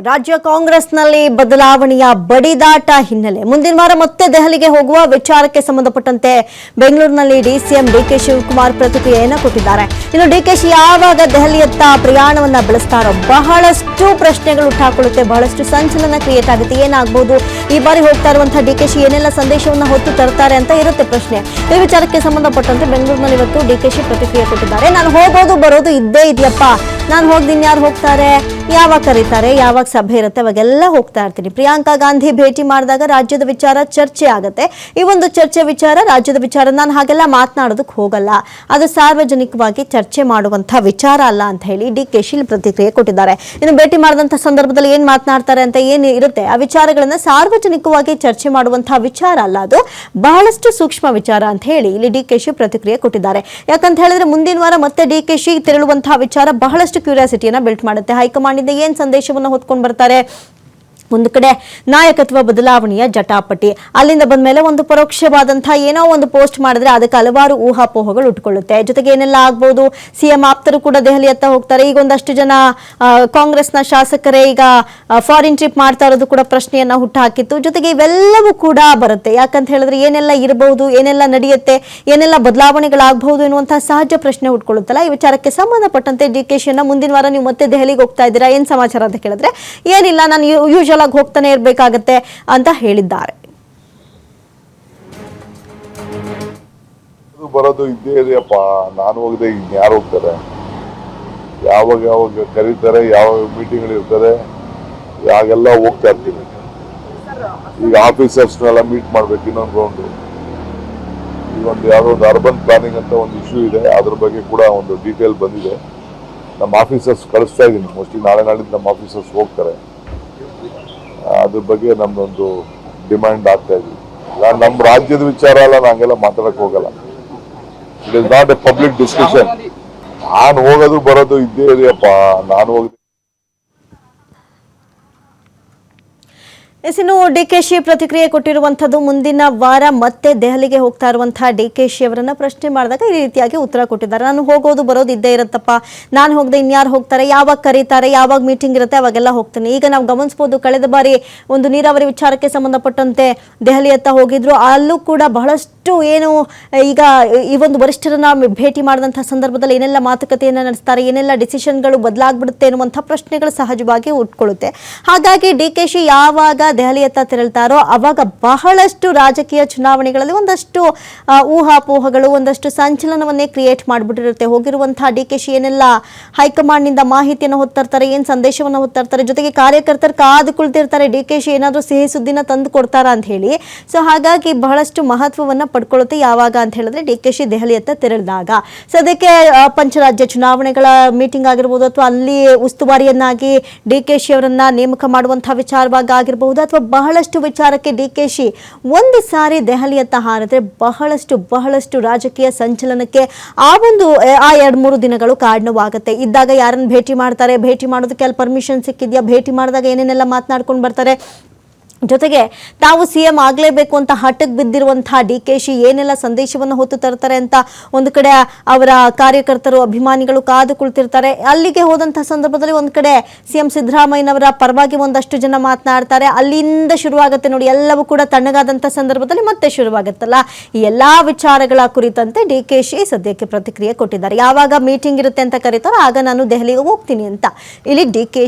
ರಾಜ್ಯ ಕಾಂಗ್ರೆಸ್ನಲ್ಲಿ ಬದಲಾವಣೆಯ ಬಡಿದಾಟ ಹಿನ್ನೆಲೆ ಮುಂದಿನ ವಾರ ಮತ್ತೆ ದೆಹಲಿಗೆ ಹೋಗುವ ವಿಚಾರಕ್ಕೆ ಸಂಬಂಧಪಟ್ಟಂತೆ ಬೆಂಗಳೂರಿನಲ್ಲಿ ಡಿಸಿಎಂ ಡಿಕೆ ಶಿವಕುಮಾರ್ ಪ್ರತಿಕ್ರಿಯೆಯನ್ನು ಕೊಟ್ಟಿದ್ದಾರೆ. ಇನ್ನು ಡಿಕೆಶಿ ಯಾವಾಗ ದೆಹಲಿಯತ್ತ ಪ್ರಯಾಣವನ್ನ ಬೆಳೆಸ್ತಾರೋ ಬಹಳಷ್ಟು ಪ್ರಶ್ನೆಗಳು ಹುಟ್ಟಾಕೊಳ್ಳುತ್ತೆ, ಬಹಳಷ್ಟು ಸಂಚಲನ ಕ್ರಿಯೇಟ್ ಆಗುತ್ತೆ. ಏನಾಗಬಹುದು, ಈ ಬಾರಿ ಹೋಗ್ತಾ ಇರುವಂತಹ ಡಿಕೆಶಿ ಏನೆಲ್ಲ ಸಂದೇಶವನ್ನ ಹೊತ್ತು ತರ್ತಾರೆ ಅಂತ ಇರುತ್ತೆ ಪ್ರಶ್ನೆ. ಈ ವಿಚಾರಕ್ಕೆ ಸಂಬಂಧಪಟ್ಟಂತೆ ಬೆಂಗಳೂರಿನಲ್ಲಿ ಇವತ್ತು ಡಿಕೆಶಿ ಪ್ರತಿಕ್ರಿಯೆ ಕೊಟ್ಟಿದ್ದಾರೆ. ನಾನು ಹೋಗೋದು ಬರೋದು ಇದ್ದೇ ಇದೆಯಪ್ಪ, ನಾನು ಹೋಗ್ದಿನ್ ಯಾರು ಹೋಗ್ತಾರೆ, ಯಾವಾಗ ಕರೀತಾರೆ, ಯಾವಾಗ ಸಭೆ ಇರುತ್ತೆ ಅವಾಗೆಲ್ಲ ಹೋಗ್ತಾ ಇರ್ತೀನಿ. ಪ್ರಿಯಾಂಕಾ ಗಾಂಧಿ ಭೇಟಿ ಮಾಡಿದಾಗ ರಾಜ್ಯದ ವಿಚಾರ ಚರ್ಚೆ ಆಗುತ್ತೆ. ಈ ಒಂದು ಚರ್ಚೆ ವಿಚಾರ ರಾಜ್ಯದ ವಿಚಾರ, ನಾನು ಹಾಗೆಲ್ಲ ಮಾತನಾಡೋದಕ್ಕೆ ಹೋಗಲ್ಲ, ಅದು ಸಾರ್ವಜನಿಕವಾಗಿ ಚರ್ಚೆ ಮಾಡುವಂತಹ ವಿಚಾರ ಅಲ್ಲ ಅಂತ ಹೇಳಿ ಡಿಕೆಶಿ ಪ್ರತಿಕ್ರಿಯೆ ಕೊಟ್ಟಿದ್ದಾರೆ. ಇನ್ನು ಭೇಟಿ ಮಾಡಿದಂತಹ ಸಂದರ್ಭದಲ್ಲಿ ಏನ್ ಮಾತನಾಡ್ತಾರೆ ಅಂತ ಏನು ಇರುತ್ತೆ ಆ ವಿಚಾರಗಳನ್ನ ಸಾರ್ವಜನಿಕವಾಗಿ ಚರ್ಚೆ ಮಾಡುವಂತಹ ವಿಚಾರ ಅಲ್ಲ, ಅದು ಬಹಳಷ್ಟು ಸೂಕ್ಷ್ಮ ವಿಚಾರ ಅಂತ ಹೇಳಿ ಇಲ್ಲಿ ಡಿಕೆಶಿ ಪ್ರತಿಕ್ರಿಯೆ ಕೊಟ್ಟಿದ್ದಾರೆ. ಯಾಕಂತ ಹೇಳಿದ್ರೆ ಮುಂದಿನ ವಾರ ಮತ್ತೆ ಡಿಕೆಶಿ ತೆರಳುವಂತಹ ವಿಚಾರ ಬಹಳಷ್ಟು ಕ್ಯೂರಿಯಾಸಿಟಿಯನ್ನ ಬಿಲ್ಟ್ ಮಾಡುತ್ತೆ. ಹೈಕಮಾಂಡ್ ಇಂದ ಏನ್ ಸಂದೇಶವನ್ನು ಹೊತ್ಕೊಂಡು ಬರ್ತಾರೆ, ಒಂದು ಕಡೆ ನಾಯಕತ್ವ ಬದಲಾವಣೆಯ ಜಟಾಪಟಿ, ಅಲ್ಲಿಂದ ಬಂದ ಮೇಲೆ ಒಂದು ಪರೋಕ್ಷವಾದಂತಹ ಏನೋ ಒಂದು ಪೋಸ್ಟ್ ಮಾಡಿದ್ರೆ ಅದಕ್ಕೆ ಹಲವಾರು ಊಹಾಪೋಹಗಳು ಉಟ್ಕೊಳ್ಳುತ್ತೆ. ಜೊತೆಗೆ ಏನೆಲ್ಲ ಆಗ್ಬಹುದು, ಸಿಎಂ ಆಪ್ತರು ಕೂಡ ದೆಹಲಿಯತ್ತ ಹೋಗ್ತಾರೆ. ಈಗ ಒಂದಷ್ಟು ಜನ ಕಾಂಗ್ರೆಸ್ನ ಶಾಸಕರೇ ಈಗ ಫಾರಿನ್ ಟ್ರಿಪ್ ಮಾಡ್ತಾ ಇರೋದು ಕೂಡ ಪ್ರಶ್ನೆಯನ್ನ ಹುಟ್ಟುಹಾಕಿತ್ತು. ಜೊತೆಗೆ ಇವೆಲ್ಲವೂ ಕೂಡ ಬರುತ್ತೆ. ಯಾಕಂತ ಹೇಳಿದ್ರೆ ಏನೆಲ್ಲ ಇರಬಹುದು, ಏನೆಲ್ಲ ನಡೆಯುತ್ತೆ, ಏನೆಲ್ಲ ಬದಲಾವಣೆಗಳಾಗಬಹುದು ಎನ್ನುವಂತಹ ಸಹಜ ಪ್ರಶ್ನೆ ಹುಟ್ಕೊಳ್ಳುತ್ತಲ್ಲ. ಈ ವಿಚಾರಕ್ಕೆ ಸಂಬಂಧಪಟ್ಟಂತೆ ಡಿಕೆಶಿಯನ್ನ ಮುಂದಿನ ವಾರ ನೀವು ಮತ್ತೆ ದೆಹಲಿಗೆ ಹೋಗ್ತಾ ಇದ್ದೀರಾ, ಏನ್ ಸಮಾಚಾರ ಅಂತ ಕೇಳಿದ್ರೆ ಏನಿಲ್ಲ, ನಾನು ಯೂಶುವಲ್ ಆಗಿ ಹೋಗ್ತಾನೆ ಇರಬೇಕಾಗತ್ತೆ ಅಂತ ಹೇಳಿದ್ದಾರೆ. ಬರೋದು ಇದ್ದೇ ಇದೆಯಪ್ಪ, ನಾನು ಹೋಗದೆ ಯಾರು ಹೋಗ್ತಾರೆ, ಯಾವಾಗ ಯಾವಾಗ ಕರೀತಾರೆ, ಯಾವ ಮೀಟಿಂಗ್ ಇರ್ತಾರೆ, ಯಾಗೆಲ್ಲ ಹೋಗ್ತಾ ಇರ್ತೀನಿ. ಈಗ ಆಫೀಸರ್ಸ್ನೆಲ್ಲ ಮೀಟ್ ಮಾಡ್ಬೇಕು ಇನ್ನೊಂದು ರೌಂಡು. ಈಗ ಯಾವುದೋ ಒಂದು ಅರ್ಬನ್ ಪ್ಲಾನಿಂಗ್ ಅಂತ ಒಂದು ಇಶ್ಯೂ ಇದೆ, ಅದ್ರ ಬಗ್ಗೆ ಕೂಡ ಒಂದು ಡೀಟೇಲ್ ಬಂದಿದೆ. ನಮ್ಮ ಆಫೀಸರ್ಸ್ ಕಳಿಸ್ತಾ ಇದ್ದೀನಿ, ಮೋಸ್ಟ್ಲಿ ನಾಳೆ ನಾಡಿದ್ದು ನಮ್ಮ ಆಫೀಸರ್ಸ್ ಹೋಗ್ತಾರೆ. ಅದ್ರ ಬಗ್ಗೆ ನಮ್ದೊಂದು ಡಿಮ್ಯಾಂಡ್ ಆಗ್ತಾ ಇದ್ವಿ. ನಮ್ಮ ರಾಜ್ಯದ ವಿಚಾರ ಅಲ್ಲ, ನಂಗೆಲ್ಲ ಮಾತಾಡಕ್ ಹೋಗಲ್ಲ. It is not A public discussion. ನಾನು ಹೋಗೋದು ಬರೋದು ಇದ್ದೇ ಇದೆಯಪ್ಪ, ನಾನು ಹೋಗಿ ಇನ್ನು ಡಿಕೆಶಿ ಪ್ರತಿಕ್ರಿಯೆ ಕೊಟ್ಟಿರುವಂತದ್ದು ಮುಂದಿನ ವಾರ ಮತ್ತೆ ದೆಹಲಿಗೆ ಹೋಗ್ತಾ ಇರುವಂತಹ ಡಿಕೆಶಿ ಅವರನ್ನ ಪ್ರಶ್ನೆ ಮಾಡಿದಾಗ ಈ ರೀತಿಯಾಗಿ ಉತ್ತರ ಕೊಟ್ಟಿದ್ದಾರೆ. ನಾನು ಹೋಗೋದು ಬರೋದು ಇದ್ದೇ ಇರುತ್ತಪ್ಪ, ನಾನು ಹೋಗದೆ ಇನ್ಯಾರು ಹೋಗ್ತಾರೆ, ಯಾವಾಗ ಕರೀತಾರೆ, ಯಾವಾಗ ಮೀಟಿಂಗ್ ಇರುತ್ತೆ ಅವಾಗೆಲ್ಲ ಹೋಗ್ತೀನಿ. ಈಗ ನಾವು ಗಮನಿಸಬಹುದು, ಕಳೆದ ಬಾರಿ ಒಂದು ನೀರಾವರಿ ವಿಚಾರಕ್ಕೆ ಸಂಬಂಧಪಟ್ಟಂತೆ ದೆಹಲಿಯತ್ತ ಹೋಗಿದ್ರು, ಅಲ್ಲೂ ಕೂಡ ಬಹಳಷ್ಟು ಏನು ಈಗ ಈ ಒಂದು ವರಿಷ್ಠರನ್ನ ಭೇಟಿ ಮಾಡಿದಂತಹ ಸಂದರ್ಭದಲ್ಲಿ ಏನೆಲ್ಲ ಮಾತುಕತೆಯನ್ನು ನಡೆಸ್ತಾರೆ, ಏನೆಲ್ಲ ಡಿಸಿಷನ್ಗಳು ಬದಲಾಗ್ಬಿಡುತ್ತೆ ಎನ್ನುವಂತಹ ಪ್ರಶ್ನೆಗಳು ಸಹಜವಾಗಿ ಉಟ್ಕೊಳ್ಳುತ್ತೆ. ಹಾಗಾಗಿ ಡಿಕೆಶಿ ಯಾವಾಗ ದೆಹಲಿಯತ್ತ ತೆರಳ್ತಾರೋ ಅವಾಗ ಬಹಳಷ್ಟು ರಾಜಕೀಯ ಚುನಾವಣೆಗಳಲ್ಲಿ ಒಂದಷ್ಟು ಊಹಾಪೋಹಗಳು, ಒಂದಷ್ಟು ಸಂಚಲನವನ್ನೇ ಕ್ರಿಯೇಟ್ ಮಾಡಿಬಿಟ್ಟಿರುತ್ತೆ. ಹೋಗಿರುವಂತಹ ಡಿಕೆಶಿ ಏನೆಲ್ಲ ಹೈಕಮಾಂಡ್ ನಿಂದ ಮಾಹಿತಿಯನ್ನು ಹೊತ್ತರ್ತಾರೆ, ಏನ್ ಸಂದೇಶವನ್ನು ಹೊತ್ತರ್ತಾರೆ, ಜೊತೆಗೆ ಕಾರ್ಯಕರ್ತರು ಕಾದು ಕುಳಿತಿರ್ತಾರೆ ಡಿಕೆಶಿ ಏನಾದರೂ ಸಿಹಿ ಸುದ್ದಿನ ತಂದು ಕೊಡ್ತಾರಾ ಅಂತ ಹೇಳಿ. ಸೊ ಹಾಗಾಗಿ ಬಹಳಷ್ಟು ಮಹತ್ವವನ್ನ ಪಡ್ಕೊಳ್ಳುತ್ತೆ. ಯಾವಾಗ ಅಂತ ಹೇಳಿದ್ರೆ ಡಿಕೆಶಿ ದೆಹಲಿಯತ್ತ ತೆರಳಿದಾಗ. ಸದ್ಯಕ್ಕೆ ಪಂಚರಾಜ್ಯ ಚುನಾವಣೆಗಳ ಮೀಟಿಂಗ್ ಆಗಿರ್ಬೋದು, ಅಥವಾ ಅಲ್ಲಿ ಉಸ್ತುವಾರಿಯನ್ನಾಗಿ ಡಿಕೆಶಿ ಅವರನ್ನ ನೇಮಕ ಮಾಡುವಂತಹ ವಿಚಾರವಾಗಿ ಆಗಿರಬಹುದು, ಅಥವಾ ಬಹಳಷ್ಟು ವಿಚಾರಕ್ಕೆ ಡಿಕೆಶಿ ಒಂದು ಸಾರಿ ದೆಹಲಿಯತ್ತ ಹಾರಿದ್ರೆ ಬಹಳಷ್ಟು ರಾಜಕೀಯ ಸಂಚಲನಕ್ಕೆ ಆ 2-3 ದಿನಗಳು ಕಾರಣವಾಗುತ್ತೆ. ಇದ್ದಾಗ ಯಾರನ್ನು ಭೇಟಿ ಮಾಡ್ತಾರೆ, ಭೇಟಿ ಮಾಡೋದಕ್ಕೆ ಅಲ್ಲಿ ಪರ್ಮಿಷನ್ ಸಿಕ್ಕಿದ್ಯಾ, ಭೇಟಿ ಮಾಡಿದಾಗ ಏನೇನೆಲ್ಲ ಮಾತನಾಡ್ಕೊಂಡು ಬರ್ತಾರೆ, ಜೊತೆಗೆ ತಾವು ಸಿಎಂ ಆಗಲೇಬೇಕು ಅಂತ ಹಠಕ್ಕೆ ಬಿದ್ದಿರುವಂತಹ ಡಿಕೆಶಿ ಏನೆಲ್ಲ ಸಂದೇಶವನ್ನು ಹೊತ್ತು ತರ್ತಾರೆ ಅಂತ ಒಂದು ಕಡೆ ಅವರ ಕಾರ್ಯಕರ್ತರು, ಅಭಿಮಾನಿಗಳು ಕಾದು ಕುಳಿತಿರ್ತಾರೆ. ಅಲ್ಲಿಗೆ ಹೋದಂತಹ ಸಂದರ್ಭದಲ್ಲಿ ಒಂದು ಕಡೆ ಸಿಎಂ ಸಿದ್ದರಾಮಯ್ಯನವರ ಪರವಾಗಿ ಒಂದಷ್ಟು ಜನ ಮಾತನಾಡ್ತಾರೆ. ಅಲ್ಲಿಂದ ಶುರುವಾಗುತ್ತೆ ನೋಡಿ, ಎಲ್ಲವೂ ಕೂಡ ತಣ್ಣಗಾದಂತಹ ಸಂದರ್ಭದಲ್ಲಿ ಮತ್ತೆ ಶುರುವಾಗುತ್ತಲ್ಲ. ಈ ಎಲ್ಲಾ ವಿಚಾರಗಳ ಕುರಿತಂತೆ ಡಿಕೆಶಿ ಸದ್ಯಕ್ಕೆ ಪ್ರತಿಕ್ರಿಯೆ ಕೊಟ್ಟಿದ್ದಾರೆ. ಯಾವಾಗ ಮೀಟಿಂಗ್ ಇರುತ್ತೆ ಅಂತ ಕರೀತಾರೋ ಆಗ ನಾನು ದೆಹಲಿಗೆ ಹೋಗ್ತೀನಿ ಅಂತ ಇಲ್ಲಿ ಡಿಕೆಶಿ